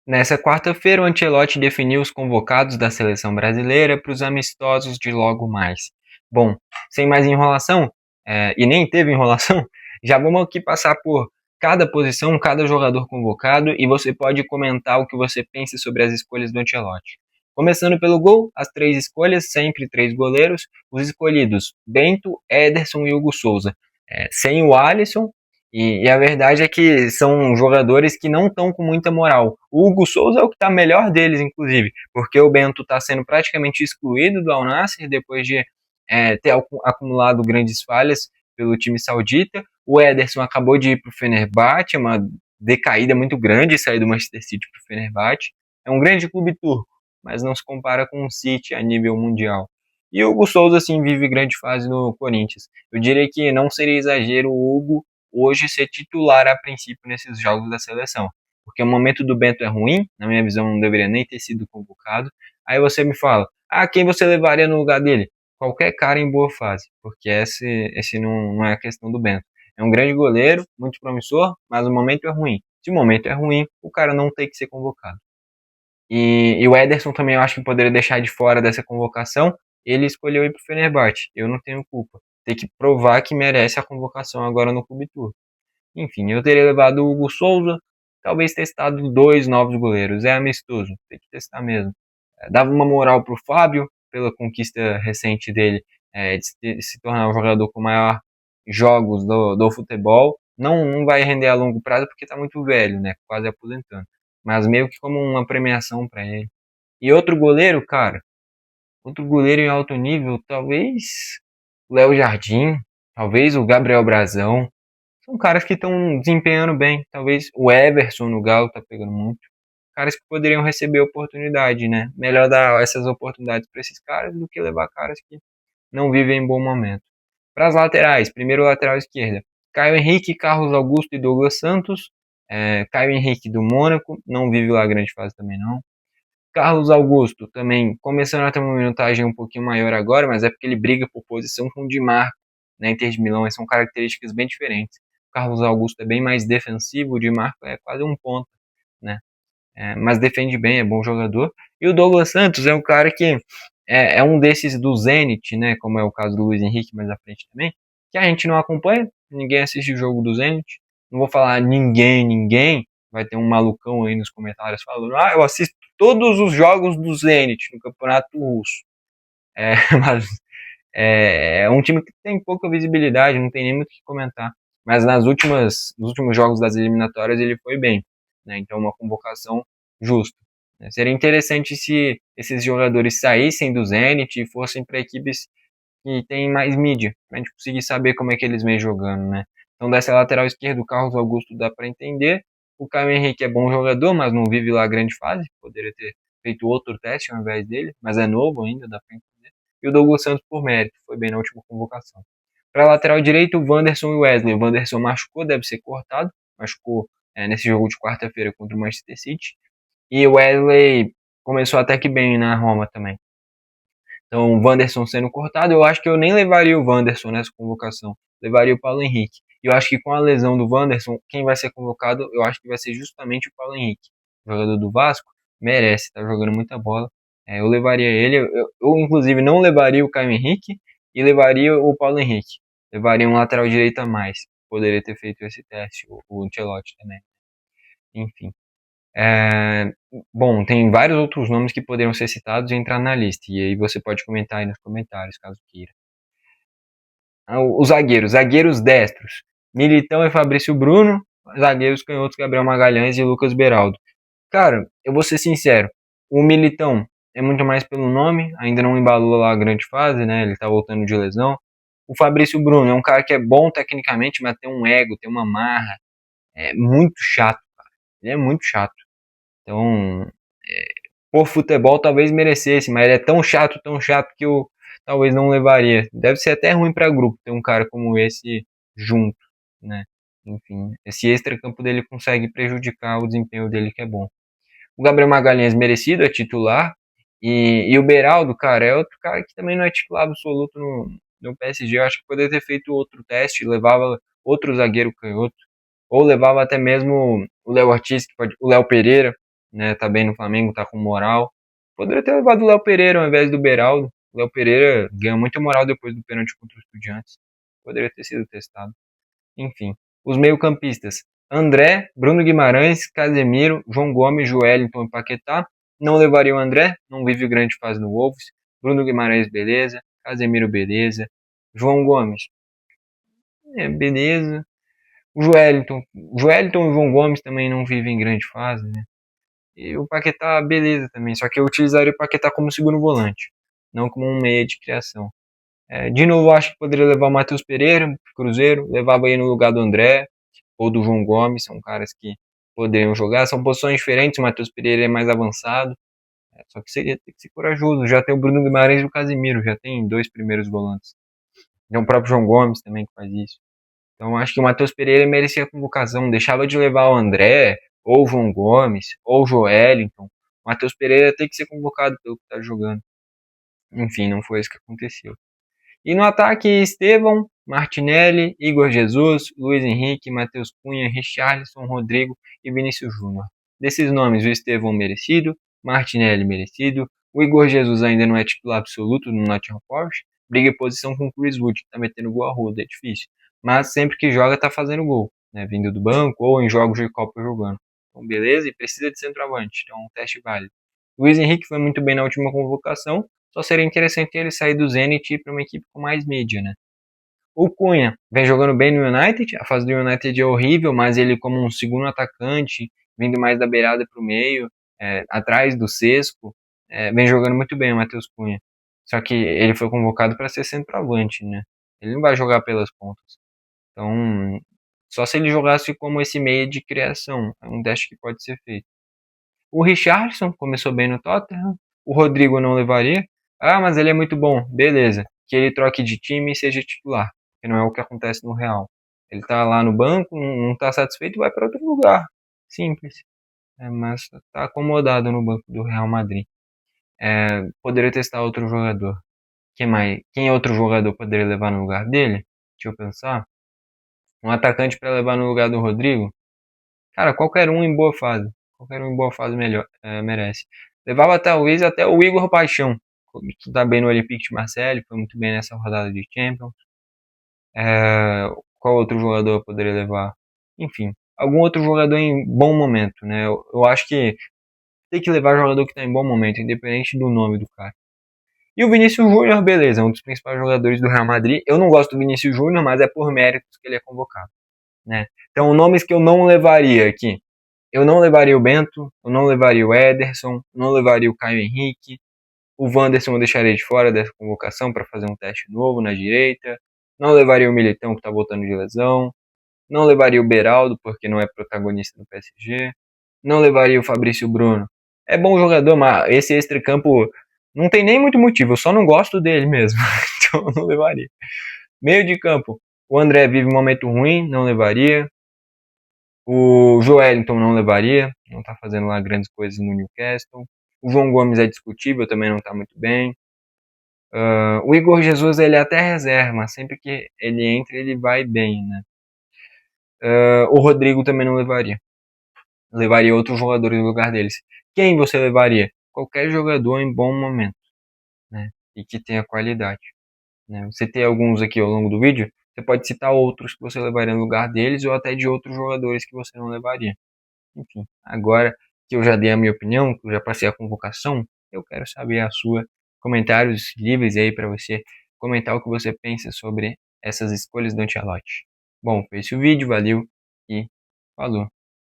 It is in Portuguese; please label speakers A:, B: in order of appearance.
A: Nessa quarta-feira, o Ancelotti definiu os convocados da seleção brasileira para os amistosos de logo mais. Bom, sem mais enrolação, e nem teve enrolação, já vamos aqui passar por cada posição, cada jogador convocado, e você pode comentar o que você pensa sobre as escolhas do Ancelotti. Começando pelo gol, as três escolhas, sempre três goleiros, os escolhidos Bento, Ederson e Hugo Souza. Sem o Alisson, e a verdade é que são jogadores que não estão com muita moral. O Hugo Souza é o que está melhor deles, inclusive, porque o Bento está sendo praticamente excluído do Al Nassr depois de ter acumulado grandes falhas pelo time saudita. O Ederson acabou de ir para o Fenerbahçe, uma decaída muito grande sair do Manchester City para o Fenerbahçe. É um grande clube turco, mas não se compara com o City a nível mundial. E o Hugo Souza, sim, vive grande fase no Corinthians. Eu diria que não seria exagero o Hugo hoje ser titular a princípio nesses jogos da seleção. Porque o momento do Bento é ruim, na minha visão não deveria nem ter sido convocado. Aí você me fala, quem você levaria no lugar dele? Qualquer cara em boa fase, porque esse não é a questão do Bento. É um grande goleiro, muito promissor, mas o momento é ruim. Se o momento é ruim, o cara não tem que ser convocado. E o Ederson também eu acho que poderia deixar de fora dessa convocação. Ele escolheu ir para o Fenerbahçe. Eu não tenho culpa. Tem que provar que merece a convocação agora no Clube Tour. Enfim, eu teria levado o Hugo Souza, talvez testado dois novos goleiros. É amistoso, tem que testar mesmo. Dava uma moral pro Fábio, pela conquista recente dele de se tornar o jogador com maior jogos do futebol. Não vai render a longo prazo porque tá muito velho, né? Quase aposentando. Mas meio que como uma premiação para ele. E outro goleiro, cara, outro goleiro em alto nível, talvez o Léo Jardim, talvez o Gabriel Brazão. São caras que estão desempenhando bem. Talvez o Everson no Galo tá pegando muito. Caras que poderiam receber oportunidade, né? Melhor dar essas oportunidades para esses caras do que levar caras que não vivem em bom momento. Para as laterais, primeiro lateral esquerda. Caio Henrique, Carlos Augusto e Douglas Santos. Caio Henrique do Mônaco, não vive lá grande fase também não. Carlos Augusto também começando a ter uma minutagem um pouquinho maior agora, mas é porque ele briga por posição com o Di Marco na Inter de Milão, e são características bem diferentes. O Carlos Augusto é bem mais defensivo, o Di Marco é quase um ponta, né? Mas defende bem, é bom jogador. E o Douglas Santos é um cara que é um desses do Zenit, né? Como é o caso do Luiz Henrique mais à frente também, que a gente não acompanha, ninguém assiste o jogo do Zenit. Não vou falar ninguém, vai ter um malucão aí nos comentários falando, eu assisto todos os jogos do Zenit no Campeonato Russo. Mas é um time que tem pouca visibilidade, não tem nem muito o que comentar. Mas nos últimos jogos das eliminatórias ele foi bem, né? Então uma convocação justa. Né? Seria interessante se esses jogadores saíssem do Zenit e fossem para equipes que têm mais mídia, para a gente conseguir saber como é que eles vêm jogando, né? Então dessa lateral esquerda, o Carlos Augusto dá para entender. O Caio Henrique é bom jogador, mas não vive lá grande fase. Poderia ter feito outro teste ao invés dele, mas é novo ainda, dá para entender. E o Douglas Santos por mérito, foi bem na última convocação. Para lateral direito, o Wanderson e o Wesley. O Wanderson machucou, deve ser cortado. Machucou nesse jogo de quarta-feira contra o Manchester City. E o Wesley começou até que bem na Roma também. Então, o Wanderson sendo cortado, eu acho que eu nem levaria o Wanderson nessa convocação. Levaria o Paulo Henrique. E eu acho que com a lesão do Wanderson, quem vai ser convocado, eu acho que vai ser justamente o Paulo Henrique. O jogador do Vasco merece, tá jogando muita bola. Eu levaria ele. Eu, inclusive, não levaria o Caio Henrique e levaria o Paulo Henrique. Levaria um lateral direito a mais. Poderia ter feito esse teste, o Ancelotti também. Enfim. É, bom, tem vários outros nomes que poderiam ser citados e entrar na lista. E aí você pode comentar aí nos comentários, caso queira. Os zagueiros destros. Militão e Fabrício Bruno. Zagueiros canhotos, Gabriel Magalhães e Lucas Beraldo. Cara, eu vou ser sincero. O Militão é muito mais pelo nome. Ainda não embalou lá a grande fase, né? Ele tá voltando de lesão. O Fabrício Bruno é um cara que é bom tecnicamente, mas tem um ego, tem uma marra. É muito chato, cara. Ele é muito chato. Então, por futebol talvez merecesse, mas ele é tão chato que eu talvez não levaria. Deve ser até ruim para grupo ter um cara como esse junto, né? Enfim, esse extra-campo dele consegue prejudicar o desempenho dele, que é bom. O Gabriel Magalhães merecido, é titular. E o Beraldo, cara, é outro cara que também não é titular absoluto no PSG. Eu acho que poderia ter feito outro teste, levava outro zagueiro canhoto, ou levava até mesmo o Léo Ortiz, o Léo Pereira, né? Tá bem no Flamengo, tá com moral. Poderia ter levado o Léo Pereira ao invés do Beraldo. O Léo Pereira ganhou muita moral depois do pênalti contra o Estudiantes. Poderia ter sido testado. Enfim, os meio-campistas: André, Bruno Guimarães, Casemiro, João Gomes, Joelinton e Paquetá. Não levaria o André, não vive grande fase no Wolves. Bruno Guimarães, beleza. Casemiro, beleza. João Gomes, beleza. O Joelinton e o João Gomes também não vivem grande fase, né? E o Paquetá, beleza também. Só que eu utilizaria o Paquetá como segundo volante, não como um meia de criação. De novo, acho que poderia levar o Matheus Pereira, Cruzeiro, levava aí no lugar do André ou do João Gomes, são caras que poderiam jogar, são posições diferentes, o Matheus Pereira é mais avançado, só que seria ter que ser corajoso, já tem o Bruno Guimarães e o Casimiro, já tem dois primeiros volantes. Tem o próprio João Gomes também que faz isso. Então acho que o Matheus Pereira merecia a convocação, deixava de levar o André, ou o João Gomes, ou o Joelinton. O Matheus Pereira tem que ser convocado pelo que está jogando. Enfim, não foi isso que aconteceu. E no ataque, Estevão, Martinelli, Igor Jesus, Luiz Henrique, Matheus Cunha, Richarlison, Rodrigo e Vinícius Júnior. Desses nomes, o Estevão merecido, Martinelli merecido, o Igor Jesus ainda não é titular absoluto no Nottingham Forest, briga em posição com o Chris Wood, que tá metendo gol a roda, é difícil. Mas sempre que joga tá fazendo gol, né, vindo do banco ou em jogos de Copa jogando. Então beleza, e precisa de centroavante, então um teste válido. Luiz Henrique foi muito bem na última convocação, só seria interessante ele sair do Zenit e ir para uma equipe com mais mídia, né? O Cunha vem jogando bem no United, a fase do United é horrível, mas ele como um segundo atacante, vindo mais da beirada para o meio, atrás do Sesco, vem jogando muito bem o Matheus Cunha. Só que ele foi convocado para ser centroavante, né? Ele não vai jogar pelas pontas. Então, só se ele jogasse como esse meio de criação, é um teste que pode ser feito. O Richarlison começou bem no Tottenham, o Rodrigo não levaria. Ah, mas ele é muito bom, beleza. Que ele troque de time e seja titular, que não é o que acontece no Real. Ele tá lá no banco, não tá satisfeito e vai para outro lugar. Simples. Mas tá acomodado no banco do Real Madrid. Poderia testar outro jogador. Quem mais? Quem outro jogador poderia levar no lugar dele? Deixa eu pensar. Um atacante para levar no lugar do Rodrigo? Cara, qualquer um em boa fase. Qualquer um em boa fase melhor, merece. Levava talvez até o Igor Paixão, que tá bem no Olympique de Marseille, foi muito bem nessa rodada de Champions. Qual outro jogador eu poderia levar? Enfim, algum outro jogador em bom momento, né? Eu acho que tem que levar jogador que está em bom momento, independente do nome do cara. E o Vinícius Júnior, beleza, um dos principais jogadores do Real Madrid. Eu não gosto do Vinícius Júnior, mas é por méritos que ele é convocado, né? Então, nomes que eu não levaria aqui. Eu não levaria o Bento, eu não levaria o Ederson, eu não levaria o Caio Henrique. O Wanderson eu deixaria de fora dessa convocação para fazer um teste novo na direita. Não levaria o Militão, que está voltando de lesão. Não levaria o Beraldo, porque não é protagonista do PSG. Não levaria o Fabrício Bruno. É bom jogador, mas esse extra-campo não tem nem muito motivo. Eu só não gosto dele mesmo. Então eu não levaria. Meio de campo. O André vive um momento ruim, não levaria. O Joelinton não levaria, não tá fazendo lá grandes coisas no Newcastle. O João Gomes é discutível, também não tá muito bem. O Igor Jesus, ele é até reserva, mas sempre que ele entra, ele vai bem, né? O Rodrigo também não levaria. Levaria outros jogadores no lugar deles. Quem você levaria? Qualquer jogador em bom momento, né? E que tenha qualidade, né? Você tem alguns aqui ao longo do vídeo, você pode citar outros que você levaria no lugar deles ou até de outros jogadores que você não levaria. Enfim, agora que eu já dei a minha opinião, que eu já passei a convocação, eu quero saber a sua. Comentários livres aí para você comentar o que você pensa sobre essas escolhas do Ancelotti. Bom, foi esse o vídeo, valeu e falou.